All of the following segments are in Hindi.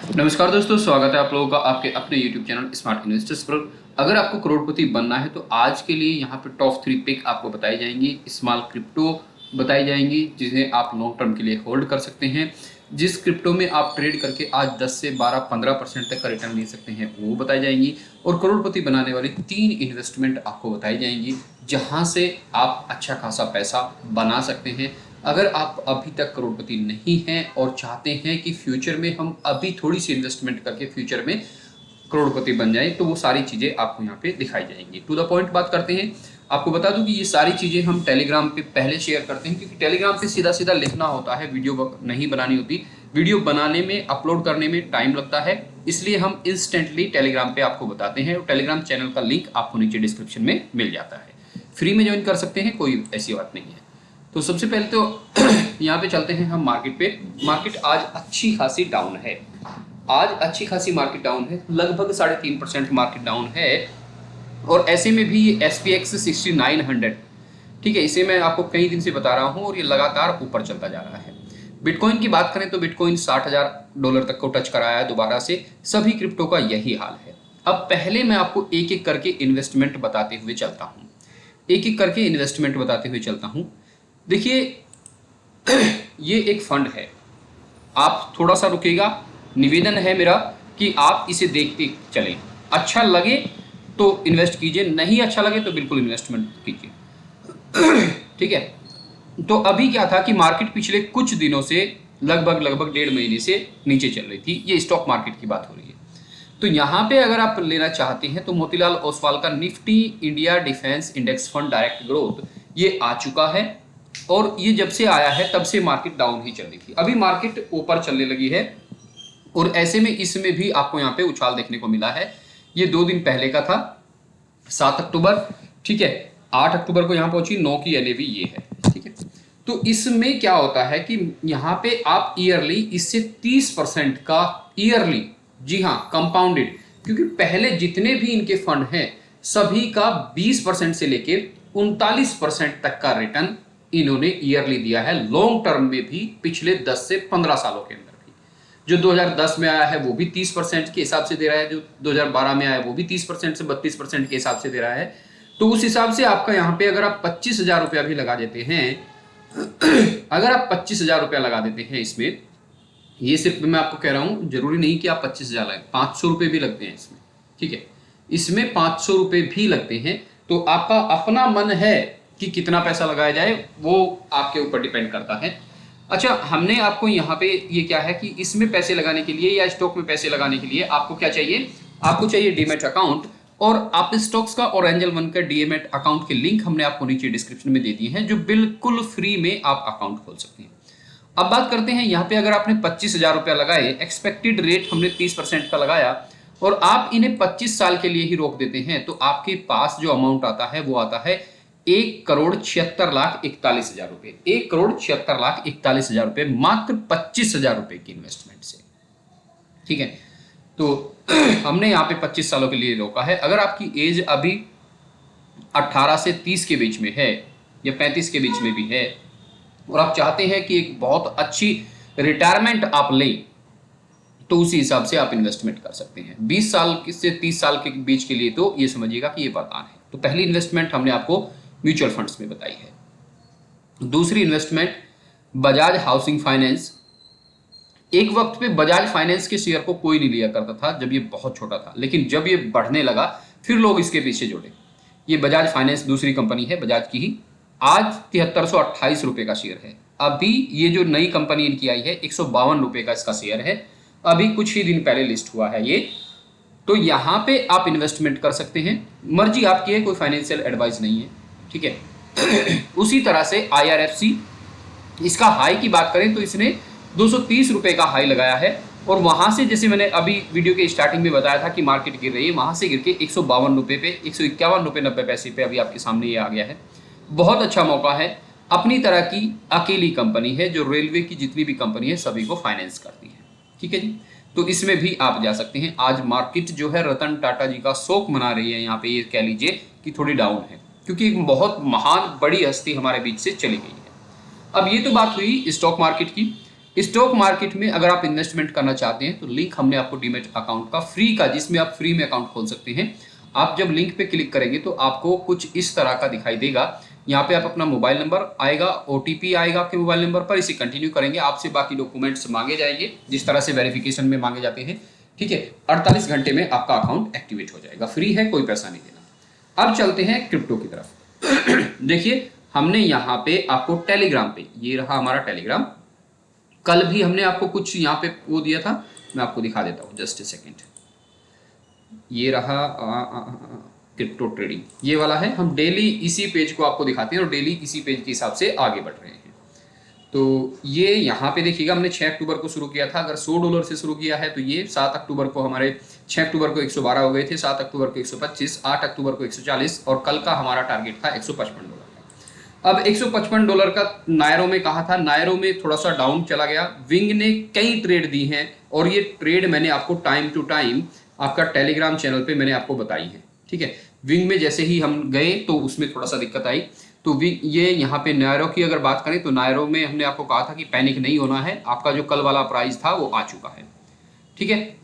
नमस्कार दोस्तों, स्वागत है आप लोगों का आपके अपने YouTube चैनल स्मार्ट इन्वेस्टर्स पर। अगर आपको करोड़पति बनना है तो आज के लिए यहाँ पे टॉप 3 पिक आपको बताई जाएंगी। स्मॉल क्रिप्टो बताई जाएंगी जिन्हें आप लॉन्ग टर्म के लिए होल्ड कर सकते हैं। जिस क्रिप्टो में आप ट्रेड करके आज 10 से 12-15% तक का रिटर्न ले सकते हैं वो बताई जाएंगी। और करोड़पति बनाने वाली 3 इन्वेस्टमेंट आपको बताई जाएंगी जहाँ से आप अच्छा खासा पैसा बना सकते हैं। अगर आप अभी तक करोड़पति नहीं हैं और चाहते हैं कि फ्यूचर में हम अभी थोड़ी सी इन्वेस्टमेंट करके फ्यूचर में करोड़पति बन जाएं, तो वो सारी चीज़ें आपको यहाँ पे दिखाई जाएंगी। टू द पॉइंट बात करते हैं। आपको बता दूं कि ये सारी चीज़ें हम टेलीग्राम पे पहले शेयर करते हैं, क्योंकि टेलीग्राम पे सीधा सीधा लिखना होता है, वीडियो नहीं बनानी होती। वीडियो बनाने में, अपलोड करने में टाइम लगता है, इसलिए हम इंस्टेंटली टेलीग्राम पे आपको बताते हैं। और टेलीग्राम चैनल का लिंक आपको नीचे डिस्क्रिप्शन में मिल जाता है, फ्री में ज्वाइन कर सकते हैं, कोई ऐसी बात नहीं है। तो सबसे पहले तो यहाँ पे चलते हैं हम मार्केट पे। मार्केट आज अच्छी खासी डाउन है। आज अच्छी खासी मार्केट डाउन है, लगभग 3.5% मार्केट डाउन है। और ऐसे में भी ये SPX 6900, ठीक है, इसे मैं आपको कई दिन से बता रहा हूँ और ये लगातार ऊपर चलता जा रहा है। बिटकॉइन की बात करें तो बिटकॉइन $60,000 तक को टच कराया है दोबारा से। सभी क्रिप्टो का यही हाल है। अब पहले मैं आपको एक एक करके इन्वेस्टमेंट बताते हुए चलता हूँ, एक एक करके इन्वेस्टमेंट बताते हुए चलता हूँ। देखिए, ये एक फंड है, आप थोड़ा सा रुकेगा, निवेदन है मेरा कि आप इसे देखते चलें। अच्छा लगे तो इन्वेस्ट कीजिए, नहीं अच्छा लगे तो बिल्कुल इन्वेस्टमेंट कीजिए, ठीक है। तो अभी क्या था कि मार्केट पिछले कुछ दिनों से लगभग 1.5 महीने से नीचे चल रही थी। ये स्टॉक मार्केट की बात हो रही है। तो यहाँ पे अगर आप लेना चाहते हैं तो मोतीलाल ओसवाल का Nifty India defence index fund direct growth ये आ चुका है। और ये जब से आया है तब से मार्केट डाउन ही चल रही थी, अभी मार्केट ऊपर चलने लगी है। और ऐसे में इसमें भी आपको यहाँ पे उछाल देखने को मिला है। ये 2 दिन पहले का था, 7 अक्टूबर, ठीक है। 8 अक्टूबर को यहाँ पहुंची, 9 की NAV ये है, ठीक है। तो इसमें क्या होता है कि यहाँ पे आप ईयरली इससे 30% का ईयरली, जी हाँ, कंपाउंडेड, क्योंकि पहले जितने भी इनके फंड हैं सभी का 20% से लेकर 39% तक का रिटर्न इन्होंने ईयरली दिया है, लॉन्ग टर्म में भी पिछले 10 से 15 सालों के अंदर भी। जो 2010 में आया है वो भी 30% के हिसाब से दे रहा है, जो 2012 में आया है वो भी 30% से 32% के हिसाब से दे रहा है। तो उस हिसाब से आपका यहाँ पे अगर आप 25,000 रुपया भी लगा देते हैं अगर आप 25,000 रुपया लगा देते हैं इसमें, ये सिर्फ मैं आपको कह रहा हूं, जरूरी नहीं कि आप 25,000 लगाए, 500 रुपये भी लगते हैं इसमें, ठीक है। इसमें 500 रुपये भी लगते हैं। तो आपका अपना मन है कि कितना पैसा लगाया जाए, वो आपके ऊपर डिपेंड करता है। अच्छा, हमने आपको यहाँ पे ये क्या है कि इसमें पैसे लगाने के लिए या स्टॉक में पैसे लगाने के लिए आपको क्या चाहिए, आपको चाहिए डीमैट अकाउंट। और आप स्टॉक्स का और एंजल वन का डीमैट अकाउंट के लिंक हमने आपको नीचे डिस्क्रिप्शन में दे दिए हैं, जो बिल्कुल फ्री में आप अकाउंट खोल सकते हैं। अब बात करते हैं यहाँ पे, अगर आपने 25,000 रुपया लगाए, एक्सपेक्टेड रेट हमने 30% का लगाया और आप इन्हें 25 साल के लिए ही रोक देते हैं, तो आपके पास जो अमाउंट आता है वो आता है 1,76,41,000 रुपए। 1,76,41,000 रुपए मात्र 25,000 रुपए की इन्वेस्टमेंट से, ठीक है। तो हमने यहाँ पे 25 सालों के लिए रोका है। अगर आपकी एज अभी 18 से 30 के बीच में है या 35 के बीच में भी है और आप चाहते हैं कि एक बहुत अच्छी रिटायरमेंट आप लें, तो उसी हिसाब से आप इन्वेस्टमेंट कर सकते हैं। 20 साल से 30 साल के बीच के लिए तो ये समझिएगा कि ये वरदान है। तो पहली इन्वेस्टमेंट हमने आपको म्यूचुअल फंड्स में बताई है। दूसरी इन्वेस्टमेंट बजाज हाउसिंग फाइनेंस। एक वक्त पे बजाज फाइनेंस के शेयर को कोई नहीं लिया करता था जब ये बहुत छोटा था, लेकिन जब ये बढ़ने लगा फिर लोग इसके पीछे जुड़े। ये बजाज फाइनेंस दूसरी कंपनी है, बजाज की ही। आज 7328 रुपए का शेयर है। अभी ये जो नई कंपनी इनकी आई है, 152 रुपए का इसका शेयर है, अभी कुछ ही दिन पहले लिस्ट हुआ है ये। तो यहाँ पे आप इन्वेस्टमेंट कर सकते हैं, मर्जी आपकी है, कोई फाइनेंशियल एडवाइस नहीं है, ठीक है। उसी तरह से IRFC, इसका हाई की बात करें तो इसने 230 रुपए का हाई लगाया है और वहां से, जैसे मैंने अभी वीडियो के स्टार्टिंग में बताया था कि मार्केट गिर रही है, वहां से गिर के 152 रुपए पे, 151 रुपए 90 पैसे पे अभी आपके सामने ये आ गया है। बहुत अच्छा मौका है। अपनी तरह की अकेली कंपनी है जो रेलवे की जितनी भी कंपनी है सभी को फाइनेंस करती है, ठीक है जी। तो इसमें भी आप जा सकते हैं। आज मार्केट जो है रतन टाटा जी का शोक मना रही है, यहाँ पे ये कह लीजिए कि थोड़ी डाउन है, क्योंकि एक बहुत महान बड़ी हस्ती हमारे बीच से चली गई है। अब ये तो बात हुई स्टॉक मार्केट की। स्टॉक मार्केट में अगर आप इन्वेस्टमेंट करना चाहते हैं तो लिंक हमने आपको डीमैट अकाउंट का फ्री का, जिसमें आप फ्री में अकाउंट खोल सकते हैं। आप जब लिंक पे क्लिक करेंगे तो आपको कुछ इस तरह का दिखाई देगा। यहाँ पे आप अपना मोबाइल नंबर आएगा, ओटीपी आएगा आपके मोबाइल नंबर पर, इसे कंटिन्यू करेंगे, आपसे बाकी डॉक्यूमेंट्स मांगे जाएंगे जिस तरह से वेरिफिकेशन में मांगे जाते हैं। ठीक है, 48 घंटे में आपका अकाउंट एक्टिवेट हो जाएगा, फ्री है, कोई पैसा नहीं देना। अब चलते हैं क्रिप्टो की तरफ। देखिए हमने यहाँ पे आपको टेलीग्राम पे, ये रहा हमारा टेलीग्राम, कल भी हमने आपको कुछ यहाँ पे वो दिया था, मैं आपको दिखा देता हूँ, जस्ट ए सेकेंड। ये रहा क्रिप्टो ट्रेडिंग, ये वाला है। हम डेली इसी पेज को आपको दिखाते हैं और डेली इसी पेज के हिसाब से आगे बढ़ रहे हैं। तो ये यहाँ पे देखिएगा, हमने 6 अक्टूबर को शुरू किया था। अगर $100 से शुरू किया है तो ये 7 अक्टूबर को हमारे 6 अक्टूबर को 112 हो गए थे, 7 अक्टूबर को 125, 8 अक्टूबर को 140 और कल का हमारा टारगेट था $155 का। अब $155 का नायरो में कहा था, नायरो में थोड़ा सा डाउन चला गया। विंग ने कई ट्रेड दी हैं और ये ट्रेड मैंने आपको टाइम टू टाइम आपका टेलीग्राम चैनल पे मैंने आपको बताई है। ठीक है, विंग में जैसे ही हम गए तो उसमें थोड़ा सा दिक्कत आई। तो ये यहाँ पे नायरो की अगर बात करें तो नायरो में हमने आपको कहा था कि पैनिक नहीं होना है, आपका जो कल वाला प्राइस था वो आ चुका है। ठीक है,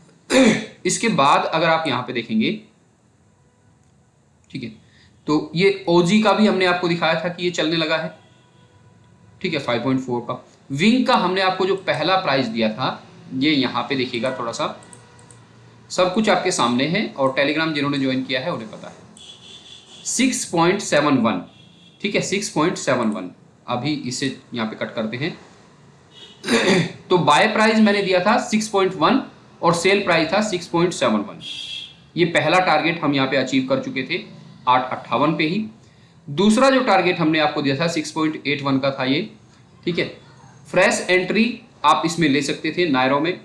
इसके बाद अगर आप यहाँ पे देखेंगे, ठीक है, तो ये ओजी का भी हमने आपको दिखाया था कि ये चलने लगा है। ठीक है, 5.4 का। विंग का हमने आपको जो पहला प्राइस दिया था, ये यहाँ पे देखिएगा, थोड़ा सा सब कुछ आपके सामने है और टेलीग्राम जिन्होंने ज्वाइन किया है उन्हें पता है। 6.71, ठीक है, 6.71। अभी इसे यहाँ पे कट करते हैं। तो बाय प्राइस मैंने दिया था 6.1 और सेल प्राइस था 6.71। ये पहला टारगेट हम यहाँ पे अचीव कर चुके थे 8.58 पे ही। दूसरा जो टारगेट हमने आपको दिया था 6.81 का था ये। ठीक है, फ्रेश एंट्री आप इसमें ले सकते थे नायरो में,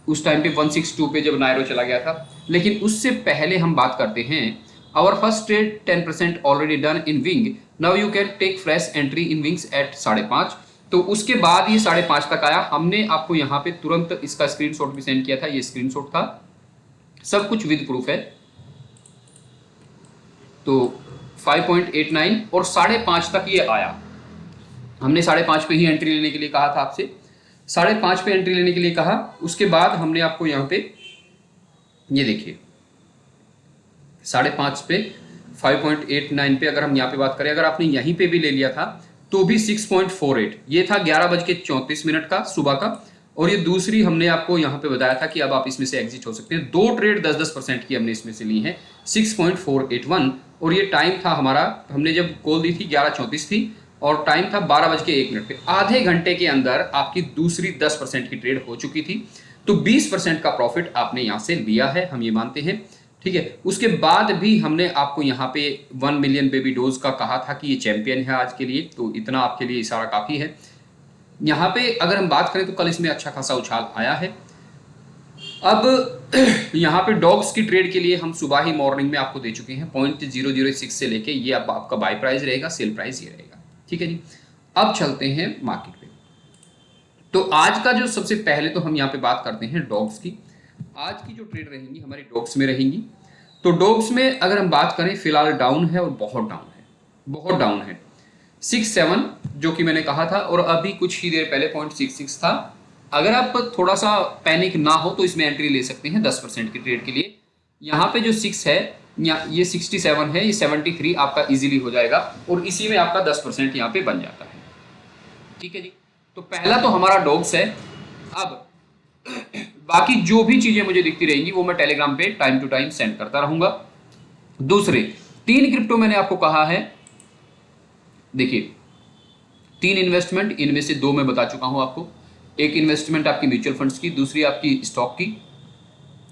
उस टाइम पे 162 पे जब नायरो चला गया था। लेकिन उससे पहले हम बात करते हैं, our first trade 10% already done in wing, now you can take fresh entry in wings at 5.5। तो उसके बाद ये 5.5 तक आया। हमने आपको यहाँ पे तुरंत इसका स्क्रीनशॉट भी सेंड किया था, ये स्क्रीनशॉट था, सब कुछ विद प्रूफ है। तो 5.89 और 5.5 तक ये आया। हमने 5.5 पे ही एंट्री लेने के लिए कहा था आपसे, 5.5 पे एंट्री लेने के लिए कहा। उसके बाद हमने आपको यहाँ पे ये देखिए 5.5 पे 5.89 पे अगर हम यहाँ पे बात करें, अगर आपने यहीं पे भी ले लिया था तो भी 6.48, ये था 11:34 का सुबह का। और ये दूसरी हमने आपको यहाँ पे बताया था कि अब आप इसमें से एग्जिट हो सकते हैं। 2 ट्रेड 10% की हमने इसमें से ली है, 6.481। और ये टाइम था हमारा, हमने जब कॉल दी थी 11:34 थी और टाइम था 12:01 पे। आधे घंटे के अंदर आपकी दूसरी 10% की ट्रेड हो चुकी थी। तो 20% का प्रॉफिट आपने यहाँ से लिया है, हम ये मानते हैं। ठीक है, उसके बाद भी हमने आपको यहाँ पे 1 मिलियन बेबी डोज का कहा था कि ये चैंपियन है आज के लिए, तो इतना आपके लिए इशारा काफ़ी है। यहाँ पे अगर हम बात करें तो कल इसमें अच्छा खासा उछाल आया है। अब यहाँ पे डॉग्स की ट्रेड के लिए हम सुबह ही मॉर्निंग में आपको दे चुके हैं 0.006 से लेके ये अब आपका बाय प्राइस रहेगा, सेल प्राइस ये रहेगा। ठीक है जी, अब चलते हैं मार्केट पे। तो आज का जो सबसे पहले तो हम यहाँ पे बात करते हैं डॉग्स की। आज की जो ट्रेड रहेंगी हमारी डॉग्स में रहेंगी। तो डॉग्स में अगर हम बात करें, फिलहाल डाउन है और बहुत डाउन है, बहुत डाउन है। 6.7 जो कि मैंने कहा था, और अभी कुछ ही देर पहले 0.66 था। अगर आप थोड़ा सा पैनिक ना हो तो इसमें एंट्री ले सकते हैं 10% की ट्रेड के लिए। यहाँ पे जो 6 है, ये 67 है, ये 73 आपका इजीली हो जाएगा और इसी में आपका 10% यहाँ पे बन जाता है। ठीक है जी, तो पहला तो हमारा डॉग्स है। अब बाकी जो भी चीजें मुझे दिखती रहेंगी वो मैं टेलीग्राम पे टाइम टू टाइम सेंड करता रहूंगा। दूसरे 3 क्रिप्टो मैंने आपको कहा है, देखिए 3 इन्वेस्टमेंट, इनमें से 2 मैं बता चुका हूं आपको। एक इन्वेस्टमेंट आपकी म्यूचुअल फंड्स की, दूसरी आपकी स्टॉक की।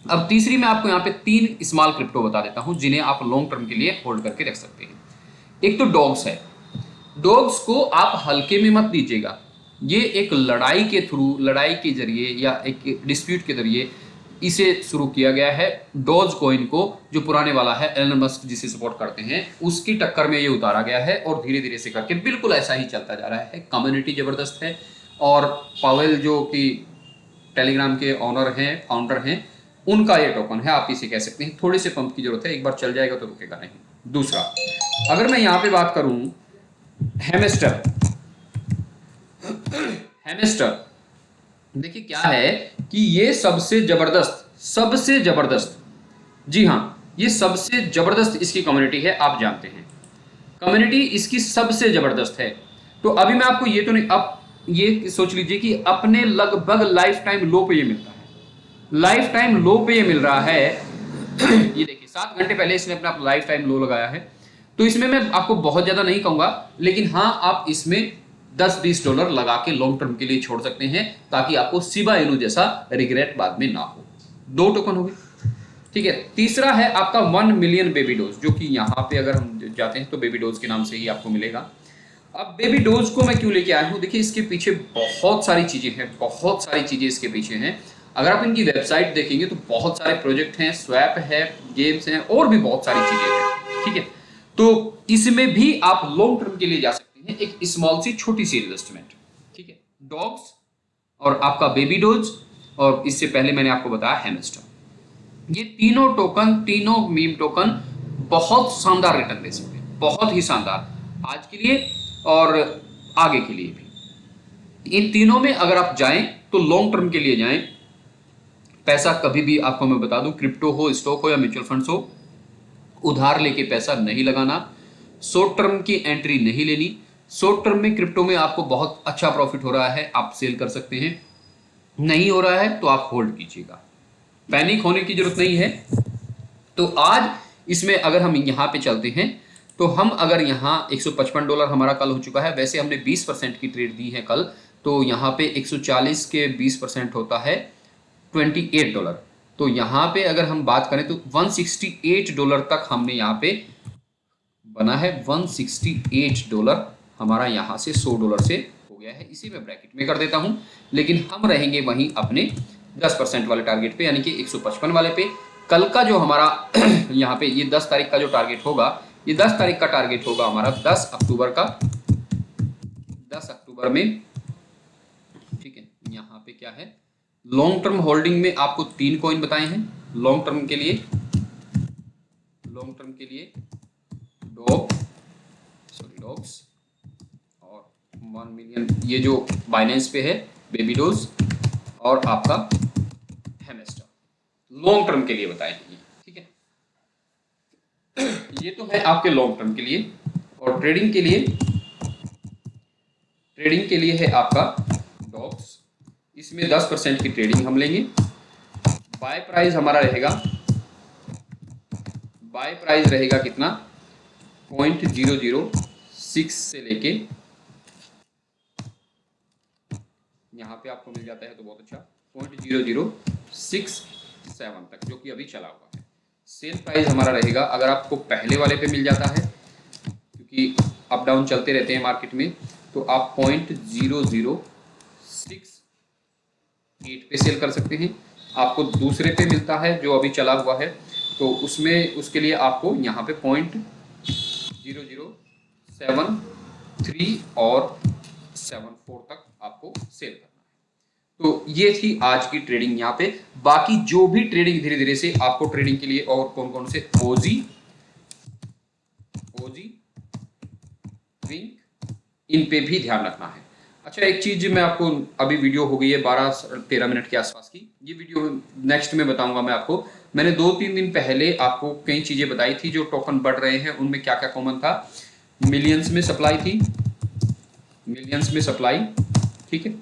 अब तीसरी मैं आपको यहाँ पे 3 स्मॉल क्रिप्टो बता देता हूं जिन्हें आप लॉन्ग टर्म के लिए होल्ड करके रख सकते हैं। एक तो डॉग्स है। डॉग्स को आप हल्के में मत लीजिएगा, ये एक लड़ाई के थ्रू, लड़ाई के जरिए या एक डिस्प्यूट के जरिए इसे शुरू किया गया है। डॉज कॉइन को, जो पुराने वाला है, एलन मस्क जिसे सपोर्ट करते हैं, उसकी टक्कर में ये उतारा गया है और धीरे धीरे से करके बिल्कुल ऐसा ही चलता जा रहा है। कम्युनिटी जबरदस्त है और पावेल जो कि टेलीग्राम के ऑनर हैं, फाउंडर हैं, उनका ये टोकन है, आप इसे कह सकते हैं। थोड़ी से पंप की जरूरत है, एक बार चल जाएगा तो रुकेगा नहीं। दूसरा, अगर मैं यहाँ पे बात करूं हेमेस्टर, देखिए क्या है कि ये सबसे जबरदस्त, जी हाँ, ये सबसे जबरदस्त इसकी कम्युनिटी है, आप जानते हैं कम्युनिटी इसकी सबसे जबरदस्त है। तो अभी मैं आपको ये तो नहीं, अब ये सोच लीजिए कि अपने लगभग लाइफ टाइम लो पे ये मिलता है, लाइफ टाइम लो पे ये मिल रहा है। ये देखिए 7 घंटे पहले इसने अपना लाइफ टाइम लो लगाया है। तो इसमें मैं आपको बहुत ज्यादा नहीं कहूंगा, लेकिन हाँ आप इसमें $10-20 लगा के लॉन्ग टर्म के लिए छोड़ सकते हैं, ताकि आपको शिबा इनू जैसा रिग्रेट बाद में ना हो। 2 टोकन हो गए, ठीक है। तीसरा है आपका 1 मिलियन बेबी डोज, जो कि यहाँ पे अगर हम जाते हैं तो बेबी डोज के नाम से ही आपको मिलेगा। अब बेबी डोज को मैं क्यों लेके आया हूँ, देखिए इसके पीछे बहुत सारी चीजें हैं, बहुत सारी चीजें इसके पीछे हैं। अगर आप इनकी वेबसाइट देखेंगे तो बहुत सारे प्रोजेक्ट हैं, स्वैप है, गेम्स हैं, और भी बहुत सारी चीजें हैं, ठीक है। तो इसमें भी आप लॉन्ग टर्म के लिए जा सकते हैं, एक स्मॉल सी छोटी सी इन्वेस्टमेंट, ठीक है। डॉग्स और आपका बेबी डोज, और इससे पहले मैंने आपको बताया हैमस्टर, ये तीनों टोकन, तीनों मीम टोकन बहुत शानदार रिटर्न दे सकते हैं, बहुत ही शानदार आज के लिए और आगे के लिए भी। इन तीनों में अगर आप जाएं तो लॉन्ग टर्म के लिए जाएं। पैसा कभी भी आपको मैं बता दूं, क्रिप्टो हो, स्टॉक हो या म्यूचुअल फंड्स हो, उधार लेके पैसा नहीं लगाना, शॉर्ट टर्म की एंट्री नहीं लेनी। शॉर्ट टर्म में क्रिप्टो में आपको बहुत अच्छा प्रॉफिट हो रहा है, आप सेल कर सकते हैं, नहीं हो रहा है तो आप होल्ड कीजिएगा, पैनिक होने की जरूरत नहीं है। तो आज इसमें अगर हम यहाँ पे चलते हैं तो हम अगर यहाँ $155 हमारा कल हो चुका है, वैसे हमने 20% की ट्रेड दी है कल, तो यहाँ पे 140 के 20% होता है $28। तो यहाँ पे अगर हम बात करें तो $168 तक हमने यहाँ पे बना है। $168 हमारा यहाँ से $100 से हो गया है, इसी में ब्रैकेट में कर देता हूँ, लेकिन हम रहेंगे वहीं अपने 10% वाले टारगेट पे, यानी कि 155 वाले पे। कल का जो हमारा यहाँ पे ये 10 तारीख का जो टारगेट होगा, ये 10 तारीख का टारगेट होगा हमारा 10 अक्टूबर का, 10 अक्टूबर में, ठीक है। यहाँ पे क्या है, लॉन्ग टर्म होल्डिंग में आपको 3 कॉइन बताए हैं लॉन्ग टर्म के लिए, लॉन्ग टर्म के लिए डॉग्स और 1 मिलियन ये जो बाइनेंस पे है बेबी डोज, और आपका हेमस्टर लॉन्ग टर्म के लिए बताए हैं, ठीक है। ये तो है आपके लॉन्ग टर्म के लिए। और ट्रेडिंग के लिए है आपका डॉग्स, इसमें 10% की ट्रेडिंग हम लेंगे। बाय प्राइस हमारा रहेगा, बाय प्राइस रहेगा कितना, 0.006 से लेके यहाँ पे आपको मिल जाता है तो बहुत अच्छा 0.0067 तक, जो कि अभी चला हुआ है। सेल प्राइस हमारा रहेगा, अगर आपको पहले वाले पे मिल जाता है, क्योंकि अप डाउन चलते रहते हैं मार्केट में, तो आप 0.0068 पे सेल कर सकते हैं। आपको दूसरे पे मिलता है जो अभी चला हुआ है, तो उसमें उसके लिए आपको यहाँ पे 0.0073 और 74 तक आपको सेल करना है। तो ये थी आज की ट्रेडिंग यहाँ पे। बाकी जो भी ट्रेडिंग धीरे धीरे से आपको ट्रेडिंग के लिए और कौन कौन से ओजी विंक, इन पे भी ध्यान रखना है। अच्छा एक चीज मैं आपको, अभी वीडियो हो गई है 12-13 मिनट के आसपास की, ये वीडियो नेक्स्ट में बताऊंगा मैं आपको। मैंने 2-3 दिन पहले आपको कई चीजें बताई थी, जो टोकन बढ़ रहे हैं उनमें क्या क्या कॉमन था। मिलियंस में सप्लाई थी, मिलियंस में सप्लाई, ठीक है।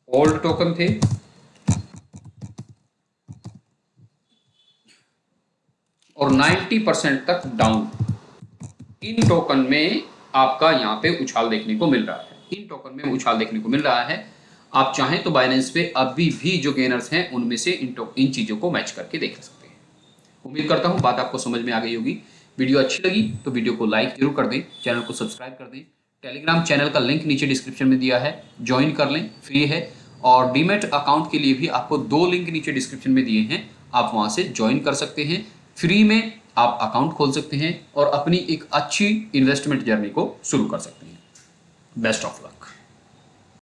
ओल्ड टोकन थे, और 90% तक डाउन। इन टोकन में आपका यहाँ पे उछाल देखने को मिल रहा है, इन टोकन में उछाल देखने को मिल रहा है। आप चाहें तो बाइनेंस पे अभी भी जो गेनर्स हैं उनमें से इन चीजों को मैच करके देख सकते हैं। उम्मीद करता हूं बात आपको समझ में आ गई होगी। वीडियो अच्छी लगी तो वीडियो को लाइक जरूर कर दें, चैनल को सब्सक्राइब कर दें। टेलीग्राम चैनल का लिंक नीचे डिस्क्रिप्शन में दिया है, ज्वाइन कर लें, फ्री है। और डीमेट अकाउंट के लिए भी आपको 2 लिंक नीचे डिस्क्रिप्शन में दिए हैं, आप वहां से ज्वाइन कर सकते हैं। फ्री में आप अकाउंट खोल सकते हैं और अपनी एक अच्छी इन्वेस्टमेंट जर्नी को शुरू कर सकते हैं। Best of luck.